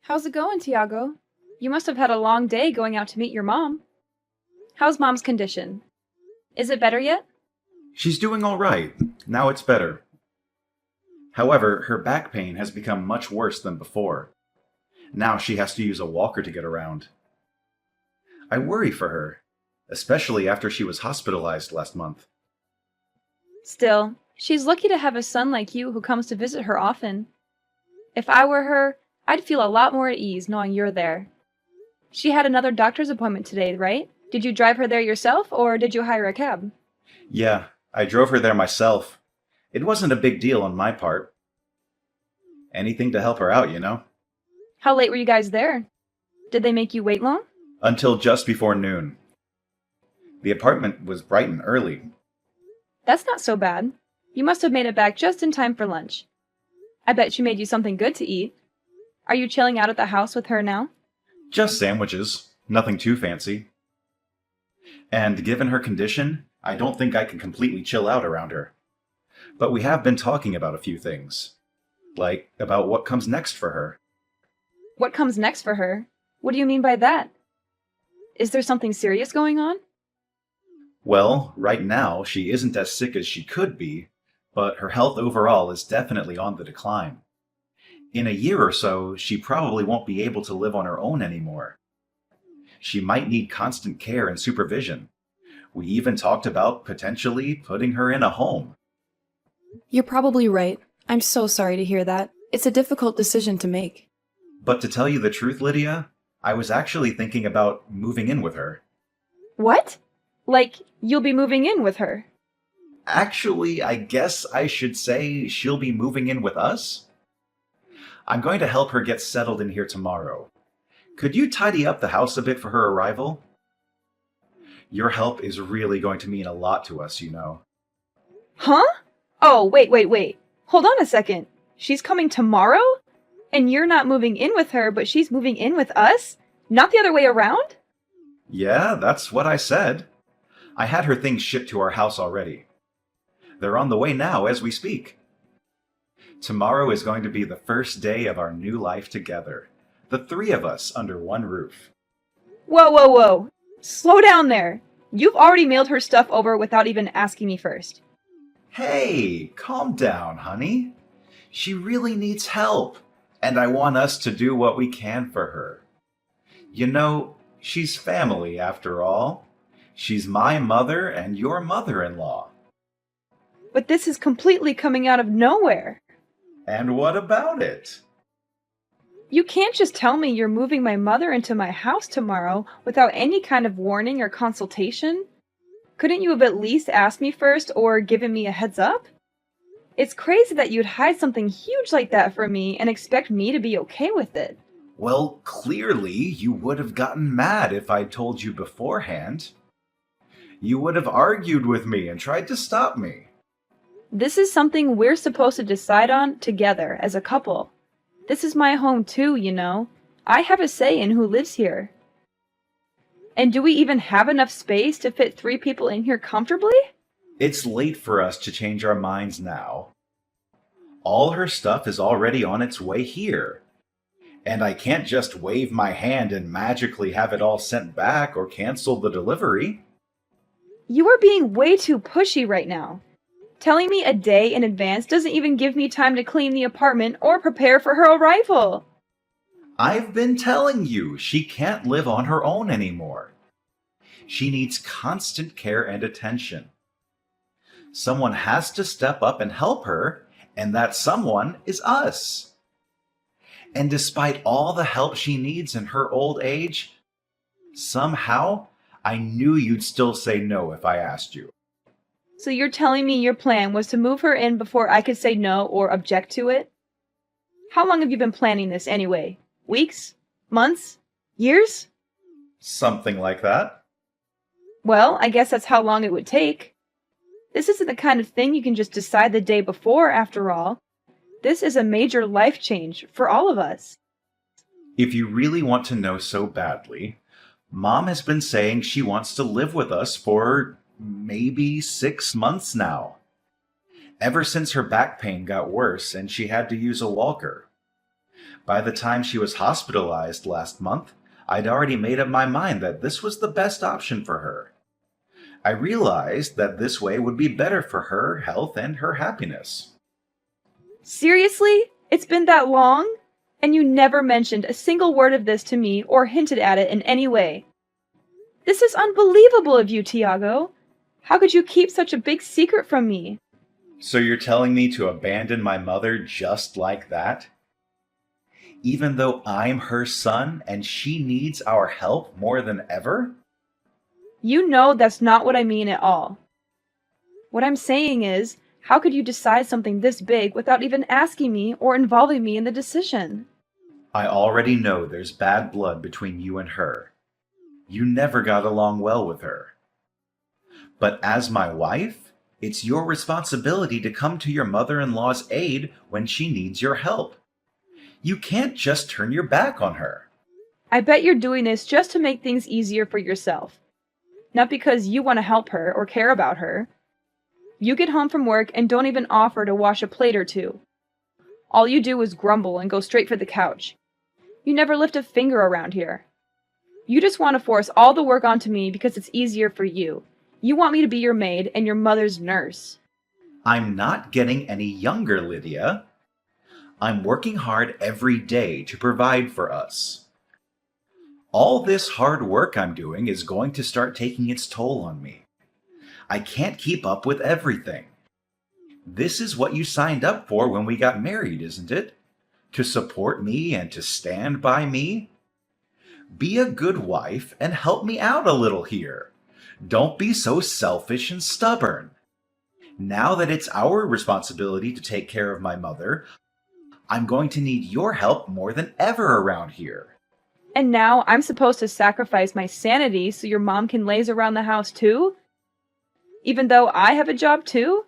How's it going, Tiago? You must have had a long day going out to meet your mom. How's mom's condition? Is it better yet? She's doing all right. Now it's better. However, her back pain has become much worse than before. Now she has to use a walker to get around. I worry for her, especially after she was hospitalized last month. Still, she's lucky to have a son like you who comes to visit her often. If I were her, I'd feel a lot more at ease knowing you're there. She had another doctor's appointment today, right? Did you drive her there yourself, or did you hire a cab? Yeah, I drove her there myself. It wasn't a big deal on my part. Anything to help her out, you know? How late were you guys there? Did they make you wait long? Until just before noon. The apartment was bright and early. That's not so bad. You must have made it back just in time for lunch. I bet she made you something good to eat. Are you chilling out at the house with her now? Just sandwiches. Nothing too fancy. And given her condition, I don't think I can completely chill out around her. But we have been talking about a few things. Like, about what comes next for her. What comes next for her? What do you mean by that? Is there something serious going on? Well, right now, she isn't as sick as she could be, but her health overall is definitely on the decline. In a year or so, she probably won't be able to live on her own anymore. She might need constant care and supervision. We even talked about potentially putting her in a home. You're probably right. I'm so sorry to hear that. It's a difficult decision to make. But to tell you the truth, Lydia, I was actually thinking about moving in with her. What? Like, you'll be moving in with her? Actually, I guess I should say she'll be moving in with us. I'm going to help her get settled in here tomorrow. Could you tidy up the house a bit for her arrival? Your help is really going to mean a lot to us, you know. Huh? Oh, wait. Hold on a second. She's coming tomorrow? And you're not moving in with her, but she's moving in with us? Not the other way around? Yeah, that's what I said. I had her things shipped to our house already. They're on the way now as we speak. Tomorrow is going to be the first day of our new life together. The three of us under one roof. Whoa. Slow down there. You've already mailed her stuff over without even asking me first. Hey, calm down, honey. She really needs help, and I want us to do what we can for her. You know, she's family after all. She's my mother and your mother-in-law. But this is completely coming out of nowhere. And what about it? You can't just tell me you're moving my mother into my house tomorrow without any kind of warning or consultation. Couldn't you have at least asked me first or given me a heads up? It's crazy that you'd hide something huge like that from me and expect me to be okay with it. Well, clearly you would have gotten mad if I'd told you beforehand. You would have argued with me and tried to stop me. This is something we're supposed to decide on together as a couple. This is my home too, you know. I have a say in who lives here. And do we even have enough space to fit 3 people in here comfortably? It's late for us to change our minds now. All her stuff is already on its way here. And I can't just wave my hand and magically have it all sent back or cancel the delivery. You are being way too pushy right now. Telling me a day in advance doesn't even give me time to clean the apartment or prepare for her arrival. I've been telling you, she can't live on her own anymore. She needs constant care and attention. Someone has to step up and help her, and that someone is us. And despite all the help she needs in her old age, somehow I knew you'd still say no if I asked you. So you're telling me your plan was to move her in before I could say no or object to it? How long have you been planning this anyway? Weeks? Months? Years? Something like that. Well, I guess that's how long it would take. This isn't the kind of thing you can just decide the day before, after all. This is a major life change for all of us. If you really want to know so badly, Mom has been saying she wants to live with us for maybe 6 months now. Ever since her back pain got worse and she had to use a walker. By the time she was hospitalized last month, I'd already made up my mind that this was the best option for her. I realized that this way would be better for her health and her happiness. Seriously? It's been that long? And you never mentioned a single word of this to me or hinted at it in any way. This is unbelievable of you, Tiago. How could you keep such a big secret from me? So you're telling me to abandon my mother just like that? Even though I'm her son and she needs our help more than ever? You know that's not what I mean at all. What I'm saying is, how could you decide something this big without even asking me or involving me in the decision? I already know there's bad blood between you and her. You never got along well with her. But as my wife, it's your responsibility to come to your mother-in-law's aid when she needs your help. You can't just turn your back on her. I bet you're doing this just to make things easier for yourself. Not because you want to help her or care about her. You get home from work and don't even offer to wash a plate or two. All you do is grumble and go straight for the couch. You never lift a finger around here. You just want to force all the work onto me because it's easier for you. You want me to be your maid and your mother's nurse. I'm not getting any younger, Lydia. I'm working hard every day to provide for us. All this hard work I'm doing is going to start taking its toll on me. I can't keep up with everything. This is what you signed up for when we got married, isn't it? To support me and to stand by me? Be a good wife and help me out a little here. Don't be so selfish and stubborn. Now that it's our responsibility to take care of my mother, I'm going to need your help more than ever around here. And now I'm supposed to sacrifice my sanity so your mom can laze around the house too? Even though I have a job too?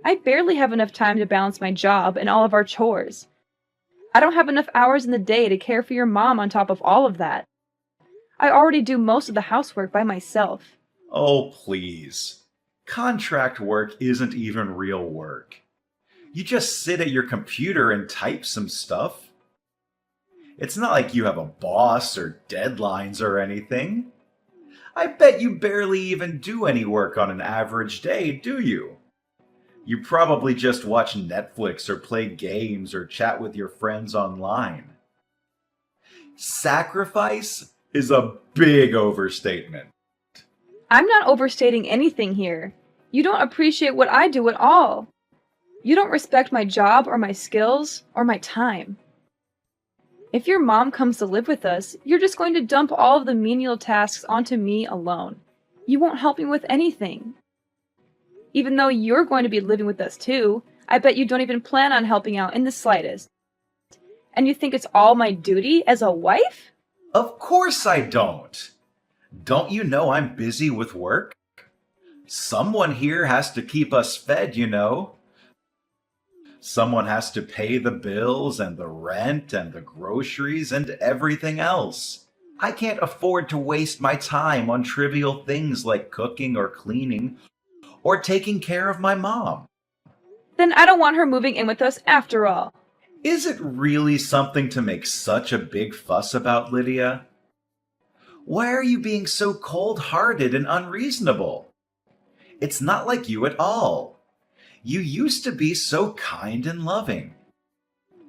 I barely have enough time to balance my job and all of our chores. I don't have enough hours in the day to care for your mom on top of all of that. I already do most of the housework by myself. Oh, please. Contract work isn't even real work. You just sit at your computer and type some stuff. It's not like you have a boss or deadlines or anything. I bet you barely even do any work on an average day, do you? You probably just watch Netflix or play games or chat with your friends online. Sacrifice is a big overstatement. I'm not overstating anything here. You don't appreciate what I do at all. You don't respect my job or my skills or my time. If your mom comes to live with us, you're just going to dump all of the menial tasks onto me alone. You won't help me with anything. Even though you're going to be living with us too, I bet you don't even plan on helping out in the slightest. And you think it's all my duty as a wife? Of course I don't. Don't you know I'm busy with work? Someone here has to keep us fed, you know. Someone has to pay the bills and the rent and the groceries and everything else. I can't afford to waste my time on trivial things like cooking or cleaning or taking care of my mom. Then I don't want her moving in with us after all. Is it really something to make such a big fuss about, Lydia? Why are you being so cold-hearted and unreasonable? It's not like you at all. You used to be so kind and loving.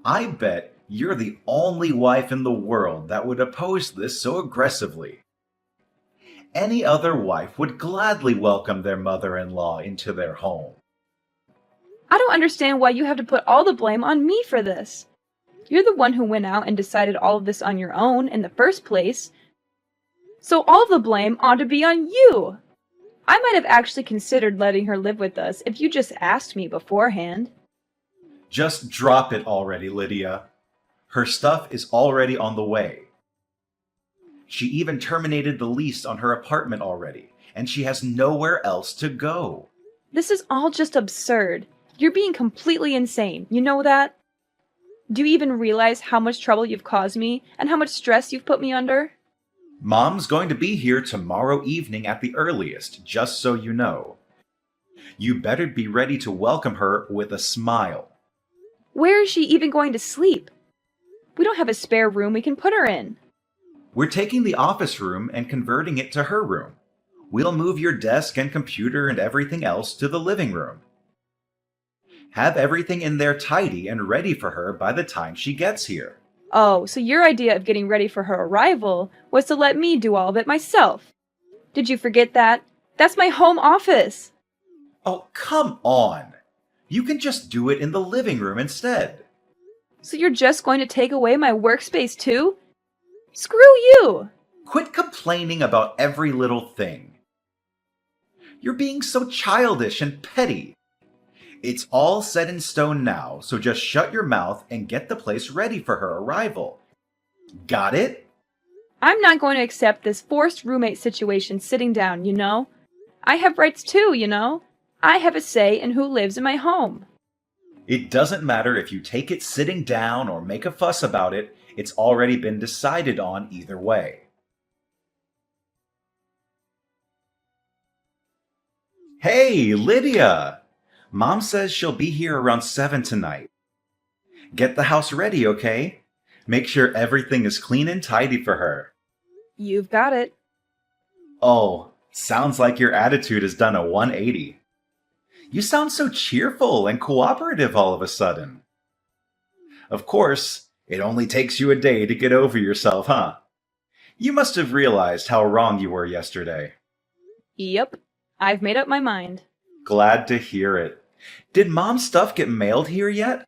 I bet you're the only wife in the world that would oppose this so aggressively. Any other wife would gladly welcome their mother-in-law into their home. I don't understand why you have to put all the blame on me for this. You're the one who went out and decided all of this on your own in the first place. So all of the blame ought to be on you. I might have actually considered letting her live with us if you just asked me beforehand. Just drop it already, Lydia. Her stuff is already on the way. She even terminated the lease on her apartment already, and she has nowhere else to go. This is all just absurd. You're being completely insane, you know that? Do you even realize how much trouble you've caused me and how much stress you've put me under? Mom's going to be here tomorrow evening at the earliest, just so you know. You better be ready to welcome her with a smile. Where is she even going to sleep? We don't have a spare room we can put her in. We're taking the office room and converting it to her room. We'll move your desk and computer and everything else to the living room. Have everything in there tidy and ready for her by the time she gets here. Oh, so your idea of getting ready for her arrival was to let me do all of it myself. Did you forget that? That's my home office. Oh, come on. You can just do it in the living room instead. So you're just going to take away my workspace too? Screw you! Quit complaining about every little thing. You're being so childish and petty. It's all set in stone now, so just shut your mouth and get the place ready for her arrival. Got it? I'm not going to accept this forced roommate situation sitting down, you know? I have rights too, you know? I have a say in who lives in my home. It doesn't matter if you take it sitting down or make a fuss about it. It's already been decided on either way. Hey, Lydia! Mom says she'll be here around 7 tonight. Get the house ready, okay? Make sure everything is clean and tidy for her. You've got it. Oh, sounds like your attitude has done a 180. You sound so cheerful and cooperative all of a sudden. Of course, it only takes you a day to get over yourself, huh? You must have realized how wrong you were yesterday. Yep, I've made up my mind. Glad to hear it. Did Mom's stuff get mailed here yet?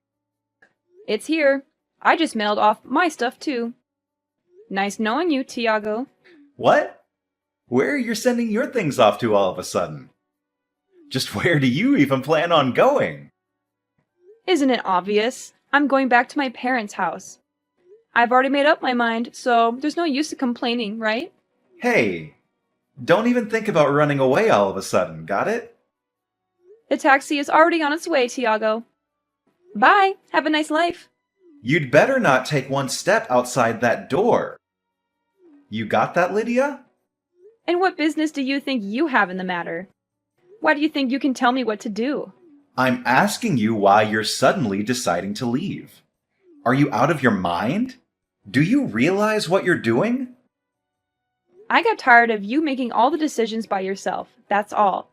It's here. I just mailed off my stuff too. Nice knowing you, Tiago. What? Where are you sending your things off to all of a sudden? Just where do you even plan on going? Isn't it obvious? I'm going back to my parents' house. I've already made up my mind, so there's no use of complaining, right? Hey, don't even think about running away all of a sudden, got it? The taxi is already on its way, Tiago. Bye. Have a nice life. You'd better not take one step outside that door. You got that, Lydia? And what business do you think you have in the matter? Why do you think you can tell me what to do? I'm asking you why you're suddenly deciding to leave. Are you out of your mind? Do you realize what you're doing? I got tired of you making all the decisions by yourself. That's all.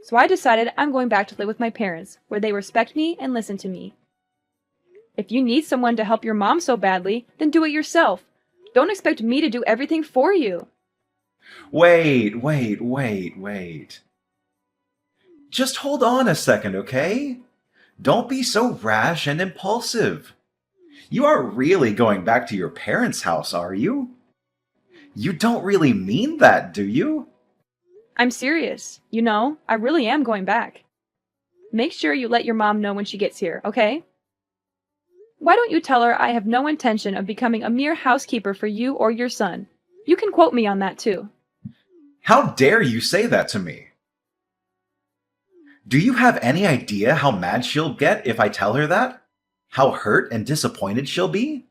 So I decided I'm going back to live with my parents, where they respect me and listen to me. If you need someone to help your mom so badly, then do it yourself. Don't expect me to do everything for you. Wait. Just hold on a second, okay? Don't be so rash and impulsive. You aren't really going back to your parents' house, are you? You don't really mean that, do you? I'm serious. You know, I really am going back. Make sure you let your mom know when she gets here, okay? Why don't you tell her I have no intention of becoming a mere housekeeper for you or your son? You can quote me on that too. How dare you say that to me? Do you have any idea how mad she'll get if I tell her that? How hurt and disappointed she'll be?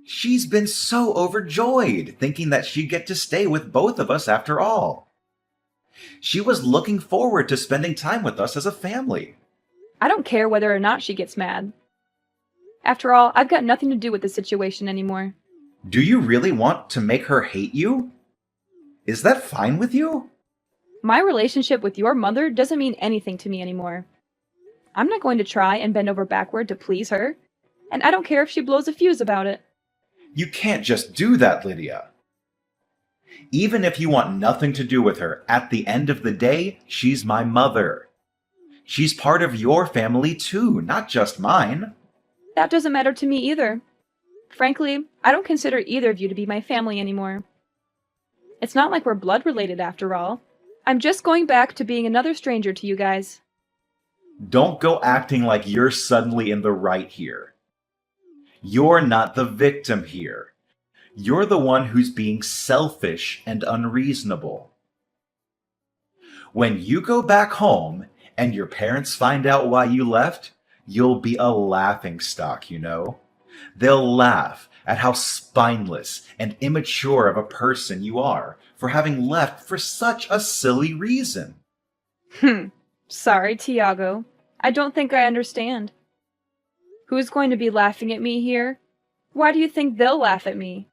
She's been so overjoyed, thinking that she'd get to stay with both of us after all. She was looking forward to spending time with us as a family. I don't care whether or not she gets mad. After all, I've got nothing to do with the situation anymore. Do you really want to make her hate you? Is that fine with you? My relationship with your mother doesn't mean anything to me anymore. I'm not going to try and bend over backward to please her, and I don't care if she blows a fuse about it. You can't just do that, Lydia. Even if you want nothing to do with her, at the end of the day, she's my mother. She's part of your family too, not just mine. That doesn't matter to me either. Frankly, I don't consider either of you to be my family anymore. It's not like we're blood related after all. I'm just going back to being another stranger to you guys. Don't go acting like you're suddenly in the right here. You're not the victim here. You're the one who's being selfish and unreasonable. When you go back home and your parents find out why you left, you'll be a laughingstock, you know? They'll laugh at how spineless and immature of a person you are for having left for such a silly reason. Sorry, Tiago. I don't think I understand. Who's going to be laughing at me here? Why do you think they'll laugh at me?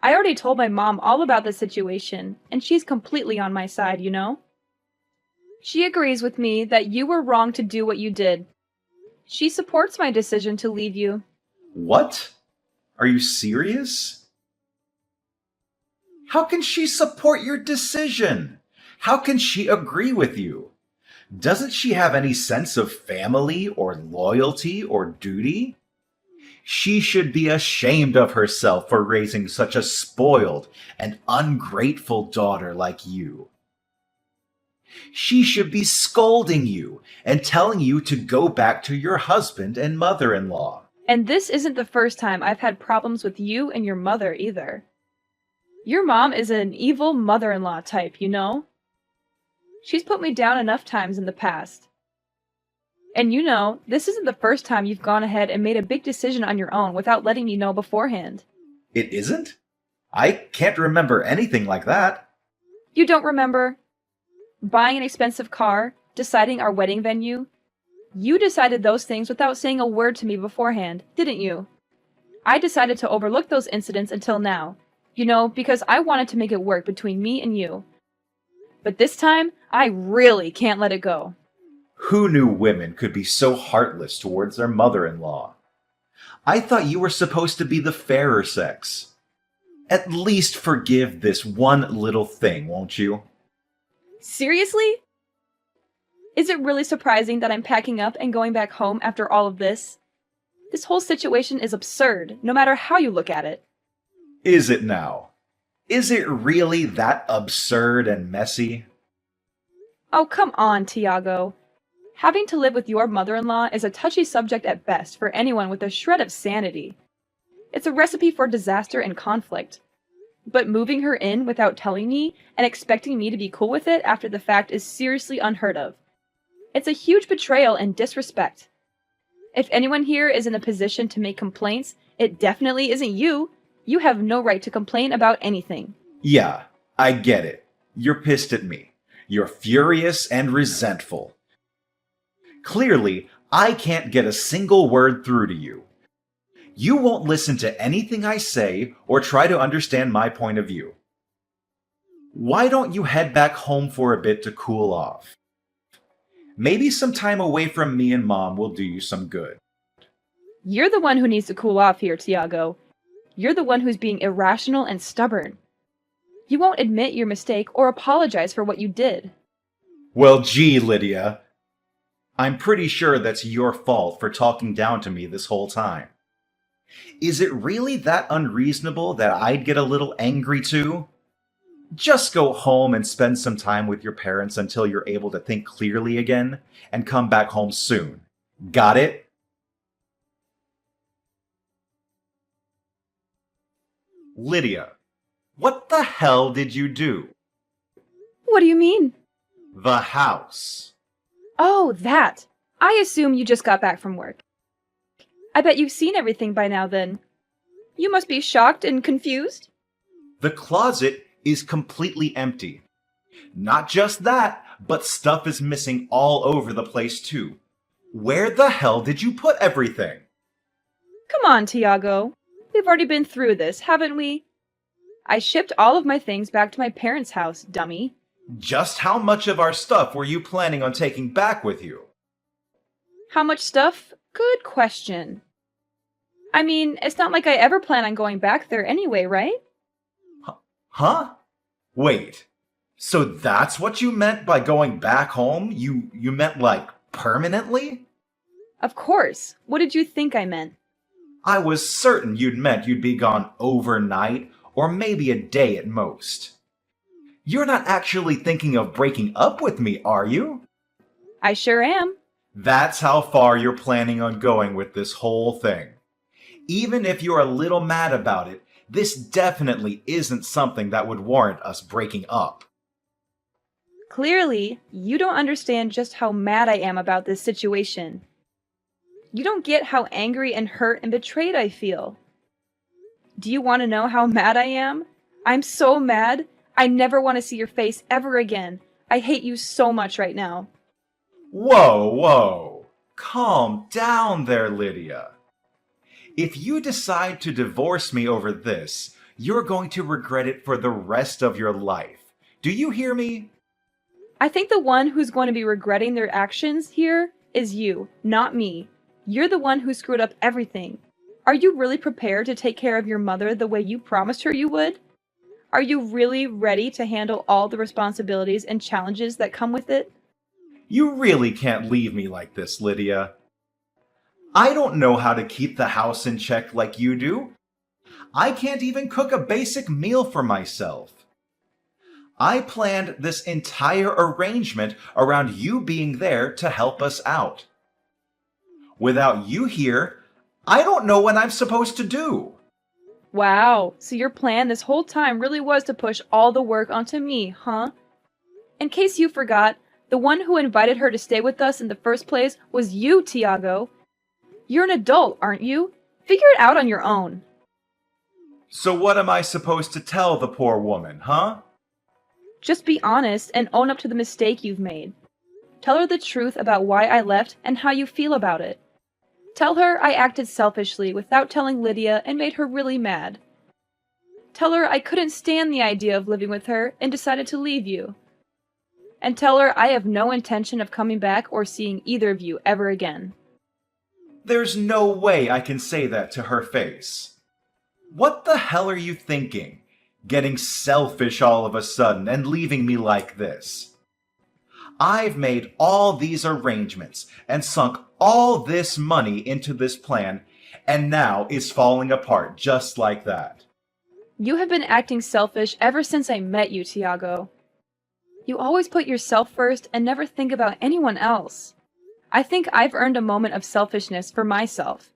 I already told my mom all about the situation, and she's completely on my side, you know? She agrees with me that you were wrong to do what you did. She supports my decision to leave you. What? Are you serious? How can she support your decision? How can she agree with you? Doesn't she have any sense of family or loyalty or duty? She should be ashamed of herself for raising such a spoiled and ungrateful daughter like you. She should be scolding you and telling you to go back to your husband and mother-in-law. And this isn't the first time I've had problems with you and your mother either. Your mom is an evil mother-in-law type, you know? She's put me down enough times in the past. And you know, this isn't the first time you've gone ahead and made a big decision on your own without letting me know beforehand. It isn't? I can't remember anything like that. You don't remember? Buying an expensive car, deciding our wedding venue? You decided those things without saying a word to me beforehand, didn't you? I decided to overlook those incidents until now, you know, because I wanted to make it work between me and you. But this time, I really can't let it go. Who knew women could be so heartless towards their mother-in-law? I thought you were supposed to be the fairer sex. At least forgive this one little thing, won't you? Seriously? Is it really surprising that I'm packing up and going back home after all of this? This whole situation is absurd, no matter how you look at it. Is it now? Is it really that absurd and messy? Oh, come on, Tiago. Having to live with your mother-in-law is a touchy subject at best for anyone with a shred of sanity. It's a recipe for disaster and conflict. But moving her in without telling me and expecting me to be cool with it after the fact is seriously unheard of. It's a huge betrayal and disrespect. If anyone here is in a position to make complaints, it definitely isn't you. You have no right to complain about anything. Yeah, I get it. You're pissed at me. You're furious and resentful. Clearly, I can't get a single word through to you. You won't listen to anything I say or try to understand my point of view. Why don't you head back home for a bit to cool off? Maybe some time away from me and Mom will do you some good. You're the one who needs to cool off here, Tiago. You're the one who's being irrational and stubborn. You won't admit your mistake or apologize for what you did. Well, gee, Lydia. I'm pretty sure that's your fault for talking down to me this whole time. Is it really that unreasonable that I'd get a little angry too? Just go home and spend some time with your parents until you're able to think clearly again, and come back home soon. Got it? Lydia, what the hell did you do? What do you mean? The house. Oh, that. I assume you just got back from work. I bet you've seen everything by now then. You must be shocked and confused. The closet is completely empty. Not just that, but stuff is missing all over the place too. Where the hell did you put everything? Come on, Tiago. We've already been through this, haven't we? I shipped all of my things back to my parents' house, dummy. Just how much of our stuff were you planning on taking back with you? How much stuff? Good question. I mean, it's not like I ever plan on going back there anyway, right? Huh? Wait. So that's what you meant by going back home? You meant like permanently? Of course. What did you think I meant? I was certain you'd meant you'd be gone overnight or maybe a day at most. You're not actually thinking of breaking up with me, are you? I sure am. That's how far you're planning on going with this whole thing. Even if you're a little mad about it, this definitely isn't something that would warrant us breaking up. Clearly, you don't understand just how mad I am about this situation. You don't get how angry and hurt and betrayed I feel. Do you want to know how mad I am? I'm so mad. I never want to see your face ever again. I hate you so much right now. Whoa. Calm down there, Lydia. If you decide to divorce me over this, you're going to regret it for the rest of your life. Do you hear me? I think the one who's going to be regretting their actions here is you, not me. You're the one who screwed up everything. Are you really prepared to take care of your mother the way you promised her you would? Are you really ready to handle all the responsibilities and challenges that come with it? You really can't leave me like this, Lydia. I don't know how to keep the house in check like you do. I can't even cook a basic meal for myself. I planned this entire arrangement around you being there to help us out. Without you here, I don't know what I'm supposed to do. Wow, so your plan this whole time really was to push all the work onto me, huh? In case you forgot, the one who invited her to stay with us in the first place was you, Tiago. You're an adult, aren't you? Figure it out on your own. So what am I supposed to tell the poor woman, huh? Just be honest and own up to the mistake you've made. Tell her the truth about why I left and how you feel about it. Tell her I acted selfishly without telling Lydia and made her really mad. Tell her I couldn't stand the idea of living with her and decided to leave you. And tell her I have no intention of coming back or seeing either of you ever again. There's no way I can say that to her face. What the hell are you thinking? Getting selfish all of a sudden and leaving me like this? I've made all these arrangements and sunk all this money into this plan, and now it's falling apart just like that. You have been acting selfish ever since I met you, Tiago. You always put yourself first and never think about anyone else. I think I've earned a moment of selfishness for myself.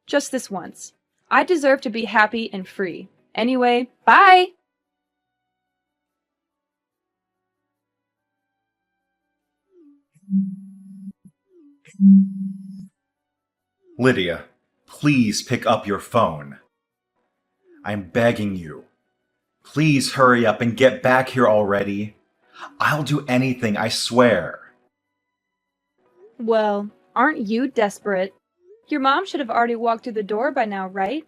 Just this once. I deserve to be happy and free. Anyway, bye! Lydia, please pick up your phone. I'm begging you. Please hurry up and get back here already. I'll do anything, I swear. Well, aren't you desperate? Your mom should have already walked through the door by now, right?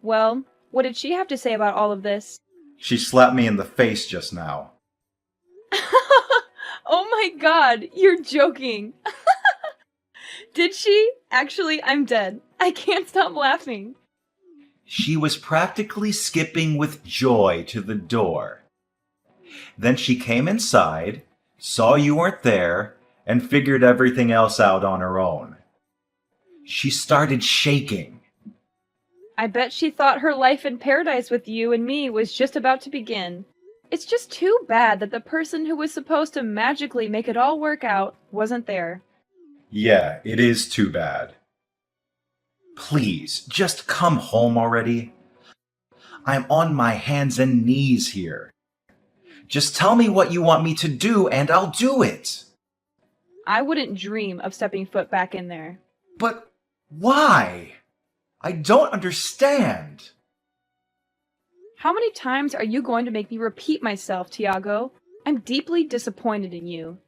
Well, what did she have to say about all of this? She slapped me in the face just now. Oh my god, you're joking. Did she? Actually, I'm dead. I can't stop laughing. She was practically skipping with joy to the door. Then she came inside, saw you weren't there, and figured everything else out on her own. She started shaking. I bet she thought her life in paradise with you and me was just about to begin. It's just too bad that the person who was supposed to magically make it all work out wasn't there. Yeah, it is too bad. Please, just come home already. I'm on my hands and knees here. Just tell me what you want me to do and I'll do it. I wouldn't dream of stepping foot back in there. But why? I don't understand. How many times are you going to make me repeat myself, Tiago? I'm deeply disappointed in you.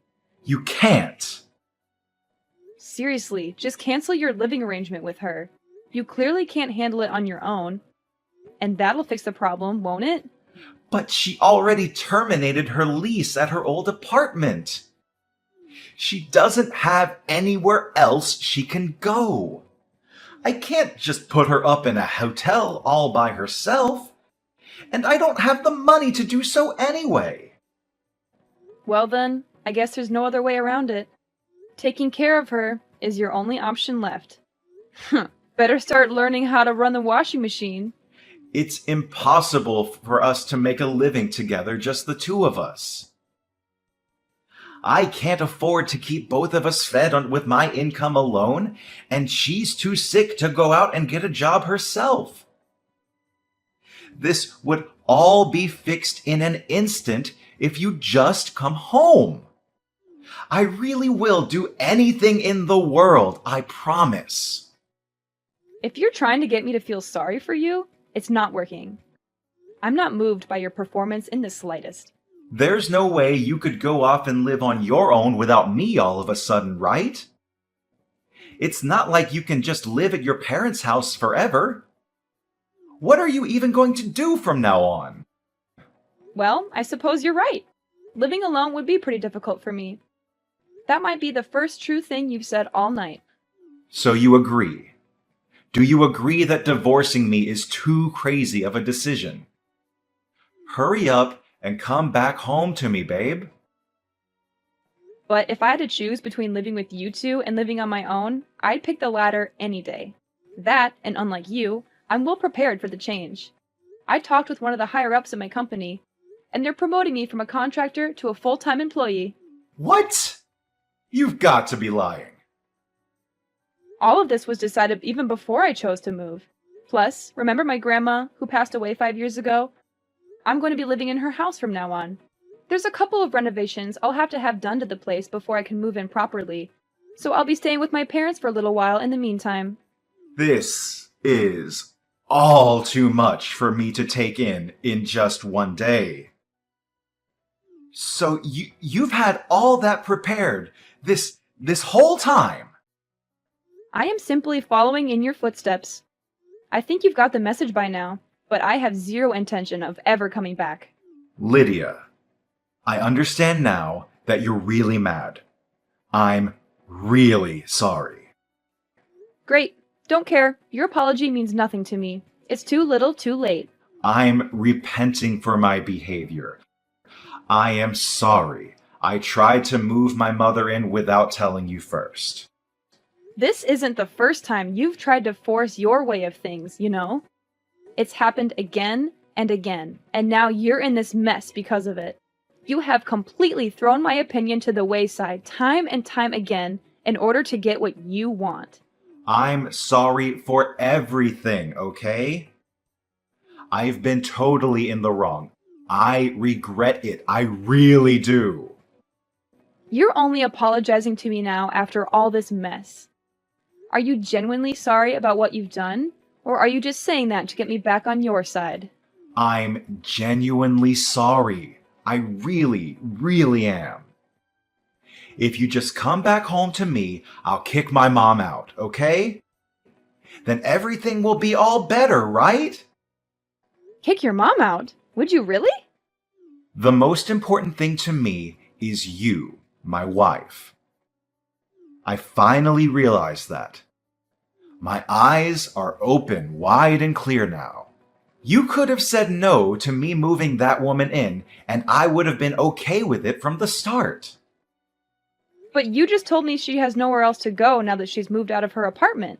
You can't. Seriously, just cancel your living arrangement with her. You clearly can't handle it on your own. And that'll fix the problem, won't it? But she already terminated her lease at her old apartment. She doesn't have anywhere else she can go. I can't just put her up in a hotel all by herself. And I don't have the money to do so anyway. Well then, I guess there's no other way around it. Taking care of her is your only option left. Better start learning how to run the washing machine. It's impossible for us to make a living together, just the two of us. I can't afford to keep both of us fed with my income alone, and she's too sick to go out and get a job herself. This would all be fixed in an instant if you just come home. I really will do anything in the world, I promise. If you're trying to get me to feel sorry for you, it's not working. I'm not moved by your performance in the slightest. There's no way you could go off and live on your own without me all of a sudden, right? It's not like you can just live at your parents' house forever. What are you even going to do from now on? Well, I suppose you're right. Living alone would be pretty difficult for me. That might be the first true thing you've said all night. So you agree? Do you agree that divorcing me is too crazy of a decision? Hurry up and come back home to me, babe. But if I had to choose between living with you two and living on my own, I'd pick the latter any day. That, and unlike you, I'm well prepared for the change. I talked with one of the higher-ups in my company, and they're promoting me from a contractor to a full-time employee. What? You've got to be lying. All of this was decided even before I chose to move. Plus, remember my grandma, who passed away 5 years ago? I'm going to be living in her house from now on. There's a couple of renovations I'll have to have done to the place before I can move in properly, so I'll be staying with my parents for a little while in the meantime. This is all too much for me to take in just one day. So you've had all that prepared this whole time? I am simply following in your footsteps. I think you've got the message by now, but I have zero intention of ever coming back. Lydia, I understand now that you're really mad. I'm really sorry. Great. Don't care. Your apology means nothing to me. It's too little, too late. I'm repenting for my behavior. I am sorry. I tried to move my mother in without telling you first. This isn't the first time you've tried to force your way of things, you know? It's happened again and again, and now you're in this mess because of it. You have completely thrown my opinion to the wayside time and time again in order to get what you want. I'm sorry for everything, okay? I've been totally in the wrong. I regret it. I really do. You're only apologizing to me now after all this mess. Are you genuinely sorry about what you've done? Or are you just saying that to get me back on your side? I'm genuinely sorry. I really, really am. If you just come back home to me, I'll kick my mom out, okay? Then everything will be all better, right? Kick your mom out? Would you really? The most important thing to me is you, my wife. I finally realized that. My eyes are open wide and clear now. You could have said no to me moving that woman in, and I would have been okay with it from the start. But you just told me she has nowhere else to go now that she's moved out of her apartment.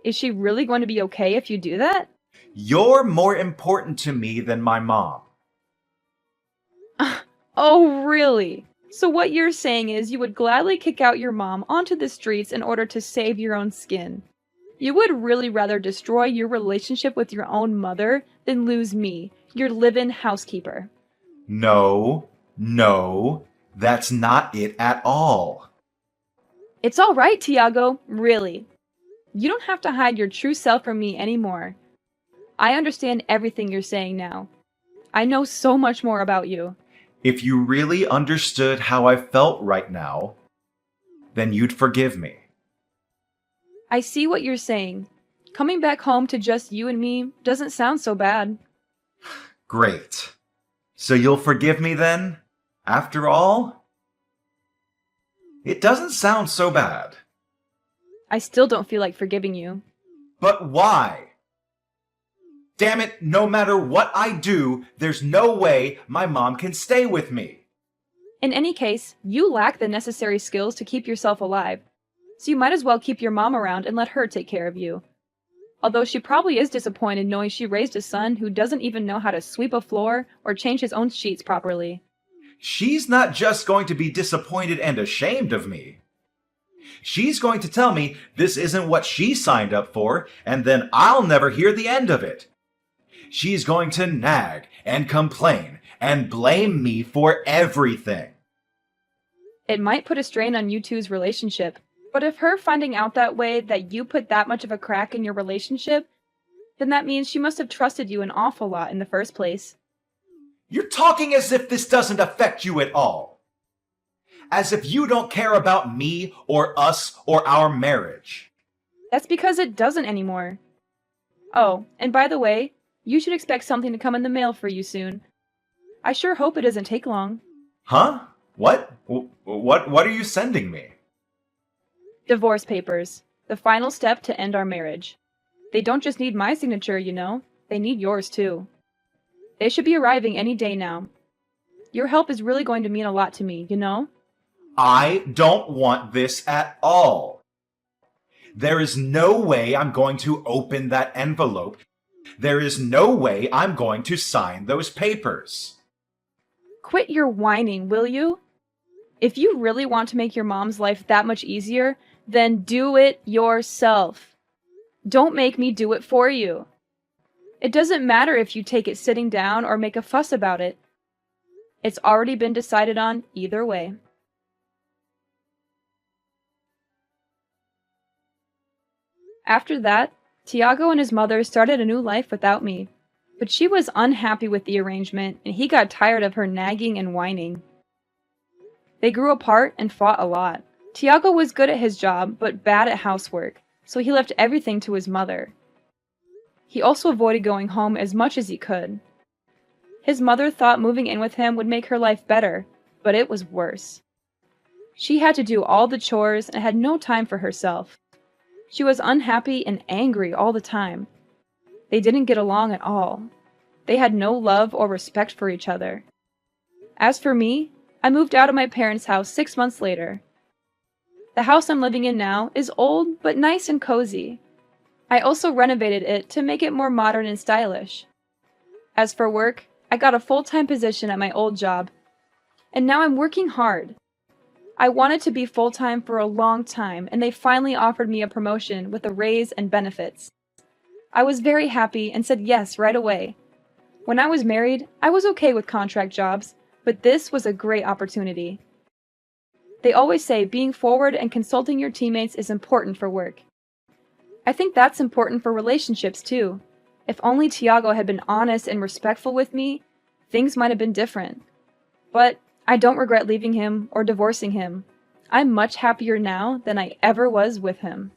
Is she really going to be okay if you do that? You're more important to me than my mom. Oh, really? So what you're saying is you would gladly kick out your mom onto the streets in order to save your own skin. You would really rather destroy your relationship with your own mother than lose me, your live-in housekeeper. No, that's not it at all. It's all right, Tiago, really. You don't have to hide your true self from me anymore. I understand everything you're saying now. I know so much more about you. If you really understood how I felt right now, then you'd forgive me. I see what you're saying. Coming back home to just you and me doesn't sound so bad. Great. So you'll forgive me then? After all? It doesn't sound so bad. I still don't feel like forgiving you. But why? Damn it, no matter what I do, there's no way my mom can stay with me. In any case, you lack the necessary skills to keep yourself alive, so you might as well keep your mom around and let her take care of you. Although she probably is disappointed knowing she raised a son who doesn't even know how to sweep a floor or change his own sheets properly. She's not just going to be disappointed and ashamed of me. She's going to tell me this isn't what she signed up for, and then I'll never hear the end of it. She's going to nag and complain and blame me for everything. It might put a strain on you two's relationship, but if her finding out that way that you put that much of a crack in your relationship, then that means she must have trusted you an awful lot in the first place. You're talking as if this doesn't affect you at all. As if you don't care about me or us or our marriage. That's because it doesn't anymore. Oh, and by the way, you should expect something to come in the mail for you soon. I sure hope it doesn't take long. Huh? What? What are you sending me? Divorce papers. The final step to end our marriage. They don't just need my signature, you know. They need yours too. They should be arriving any day now. Your help is really going to mean a lot to me, you know? I don't want this at all. There is no way I'm going to open that envelope. There is no way I'm going to sign those papers. Quit your whining, will you? If you really want to make your mom's life that much easier, then do it yourself. Don't make me do it for you. It doesn't matter if you take it sitting down or make a fuss about it. It's already been decided on either way. After that, Tiago and his mother started a new life without me. But she was unhappy with the arrangement, and he got tired of her nagging and whining. They grew apart and fought a lot. Tiago was good at his job, but bad at housework, so he left everything to his mother. He also avoided going home as much as he could. His mother thought moving in with him would make her life better, but it was worse. She had to do all the chores and had no time for herself. She was unhappy and angry all the time. They didn't get along at all. They had no love or respect for each other. As for me, I moved out of my parents' house 6 months later. The house I'm living in now is old but nice and cozy. I also renovated it to make it more modern and stylish. As for work, I got a full-time position at my old job, and now I'm working hard. I wanted to be full-time for a long time, and they finally offered me a promotion with a raise and benefits. I was very happy and said yes right away. When I was married, I was okay with contract jobs, but this was a great opportunity. They always say being forward and consulting your teammates is important for work. I think that's important for relationships too. If only Tiago had been honest and respectful with me, things might have been different. But I don't regret leaving him or divorcing him. I'm much happier now than I ever was with him.